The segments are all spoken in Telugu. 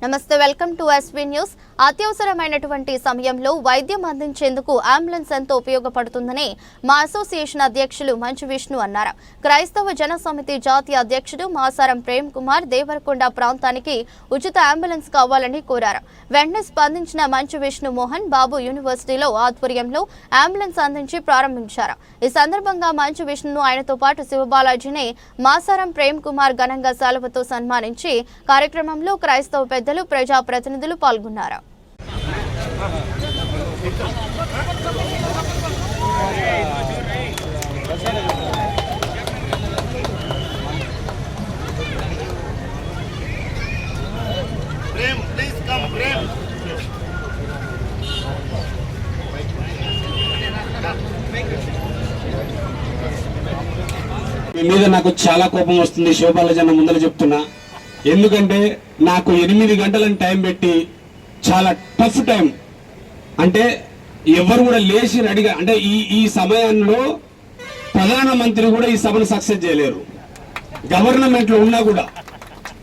నమస్తే, వెల్కమ్ టు ఎస్వీ న్యూస్. అత్యవసరమైనటువంటి సమయంలో వైద్యం అందించేందుకు అంబులెన్స్ ఎంతో ఉపయోగపడుతుందని మా అసోసియేషన్ అధ్యక్షులు మంచు విష్ణు అన్నారు. క్రైస్తవ జన సమితి జాతీయ అధ్యక్షుడు మాసారం ప్రేమ్ కుమార్ దేవరకొండ ప్రాంతానికి ఉచిత అంబులెన్స్ కావాలని కోరారు. వెంటనే స్పందించిన మంచు విష్ణు మోహన్ బాబు యూనివర్సిటీలో ఆధ్వర్యంలో అంబులెన్స్ అందించి ప్రారంభించారు. ఈ సందర్భంగా మంచు విష్ణును ఆయనతో పాటు శివబాలాజీని మాసారం ప్రేమ్ కుమార్ ఘనంగా శాలువతో సన్మానించి కార్యక్రమంలో క్రైస్తవ పెద్దలు ప్రజా ప్రతినిధులు పాల్గొన్నారు. మీ మీద నాకు చాలా కోపం వస్తుంది శివబాలాజీ ముందర చెప్తున్నా. ఎందుకంటే నాకు 8 గంటలను టైం పెట్టి చాలా టఫ్ టైం, అంటే ఎవరు కూడా లేచి రెడీగా, అంటే ఈ సమయంలో ప్రధానమంత్రి కూడా ఈ సభను సక్సెస్ చేయలేరు, గవర్నమెంట్ లో ఉన్నా కూడా.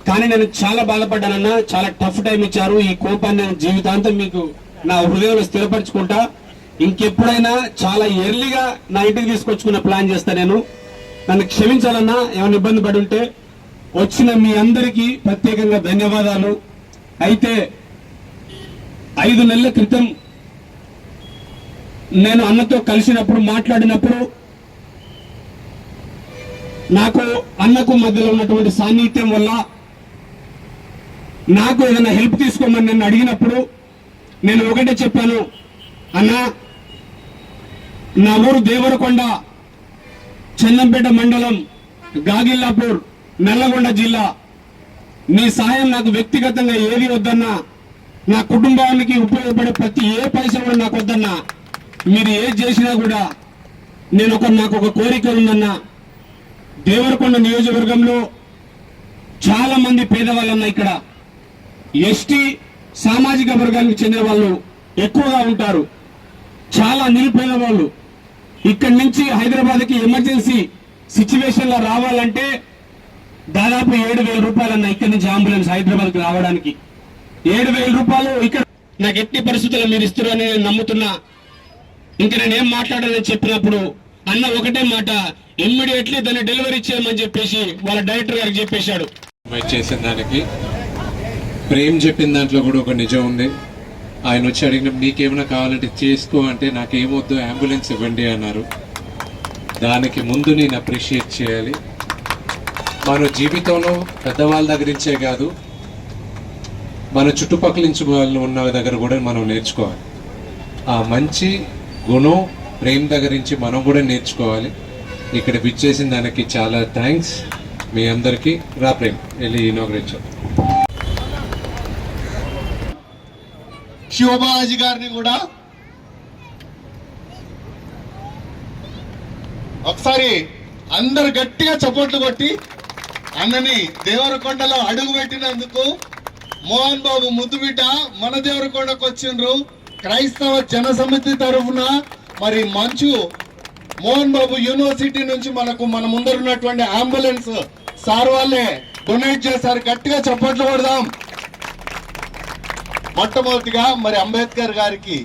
కానీ నేను చాలా బాధపడ్డానన్నా, చాలా టఫ్ టైం ఇచ్చారు. ఈ కోపాన్ని నేను జీవితాంతం మీకు నా హృదయంలో స్థిరపరచుకుంటా. ఇంకెప్పుడైనా చాలా ఎర్లీగా నా ఇంటికి తీసుకొచ్చుకున్న ప్లాన్ చేస్తా. నన్ను క్షమించాలన్నా, ఏమైనా ఇబ్బంది పడి ఉంటే. వచ్చిన మీ అందరికీ ప్రత్యేకంగా ధన్యవాదాలు. అయితే 5 నెలల క్రితం నేను అన్నతో కలిసినప్పుడు మాట్లాడినప్పుడు నాకు అన్నకు మధ్యలో ఉన్నటువంటి సాన్నిహిత్యం వల్ల నాకు ఏదైనా హెల్ప్ తీసుకోమని నన్ను అడిగినప్పుడు నేను ఒకటే చెప్పాను, అన్నా నా ఊరు దేవరకొండ, చందంపేట మండలం, గాగిల్లాపూర్, నల్లగొండ జిల్లా. నీ సహాయం నాకు వ్యక్తిగతంగా ఏది వద్దన్నా, నా కుటుంబానికి ఉపయోగపడే ప్రతి ఏ పైసా కూడా నాకు వద్దన్నా. మీరు ఏది చేసినా కూడా నాకు ఒక కోరిక ఉందన్నా. దేవరకొండ నియోజకవర్గంలో చాలా మంది పేదవాళ్ళన్నా, ఇక్కడ ఎస్టీ సామాజిక వర్గానికి చెందిన వాళ్ళు ఎక్కువగా ఉంటారు. చాలా నిరుపేద వాళ్ళు ఇక్కడి నుంచి హైదరాబాద్కి ఎమర్జెన్సీ సిచ్యువేషన్ లో రావాలంటే దాదాపు 7,000 రూపాయలన్నా ఇక్కడి నుంచి అంబులెన్స్ హైదరాబాద్కి రావడానికి. 7,000 రూపాయలు ఇక్కడ నాకు ఎట్టి పరిస్థితుల్లో మీరు ఇస్తారని నేను నమ్ముతున్నా. ఇంకా నేనేం మాట్లాడాలని చెప్పినప్పుడు అన్న ఒకటే మాట, ఇమ్మీడియట్లీ దాన్ని డెలివరీ చేయమని చెప్పేసి వాళ్ళ డైరెక్టర్ గారికి చెప్పేశాడు. చేసిన దానికి ప్రేమ్ చెప్పిన దాంట్లో కూడా ఒక నిజం ఉంది. ఆయన వచ్చి అడిగినప్పుడు నీకేమైనా కావాలంటే చేసుకో అంటే నాకేమొద్దు, అంబులెన్స్ ఇవ్వండి అన్నారు. దానికి ముందు నేను అప్రిషియేట్ చేయాలి. మన జీవితంలో పెద్దవాళ్ళ దగ్గర నుంచే కాదు, మన చుట్టుపక్కల నుంచి వాళ్ళు ఉన్న దగ్గర కూడా మనం నేర్చుకోవాలి. ఆ మంచి గుణం ప్రేమ్ దగ్గర నుంచి మనం కూడా నేర్చుకోవాలి. ఇక్కడ విచ్చేసిన దానికి చాలా థ్యాంక్స్ మీ అందరికీ. రా ప్రేమ్, వెళ్ళి ఇనాగ్రేట్ చేద్దాం. శివబాలాజీ గారిని కూడా ఒకసారి అందరు గట్టిగా చప్పట్లు కొట్టి అన్నని దేవరకొండలో అడుగు పెట్టినందుకు. మోహన్ బాబు ముద్దుబిడ్డ మన దేవరకొండకు వచ్చిండ్రు. క్రైస్తవ జన సమితి తరఫున మరి మంచు మోహన్ బాబు యూనివర్సిటీ నుంచి మన ముందరున్నటువంటి అంబులెన్స్ సార్ వాళ్ళే డొనేట్ చేశారు. గట్టిగా చప్పట్లు కొడదాం. మొట్టమొదటిగా మరి అంబేద్కర్ గారికి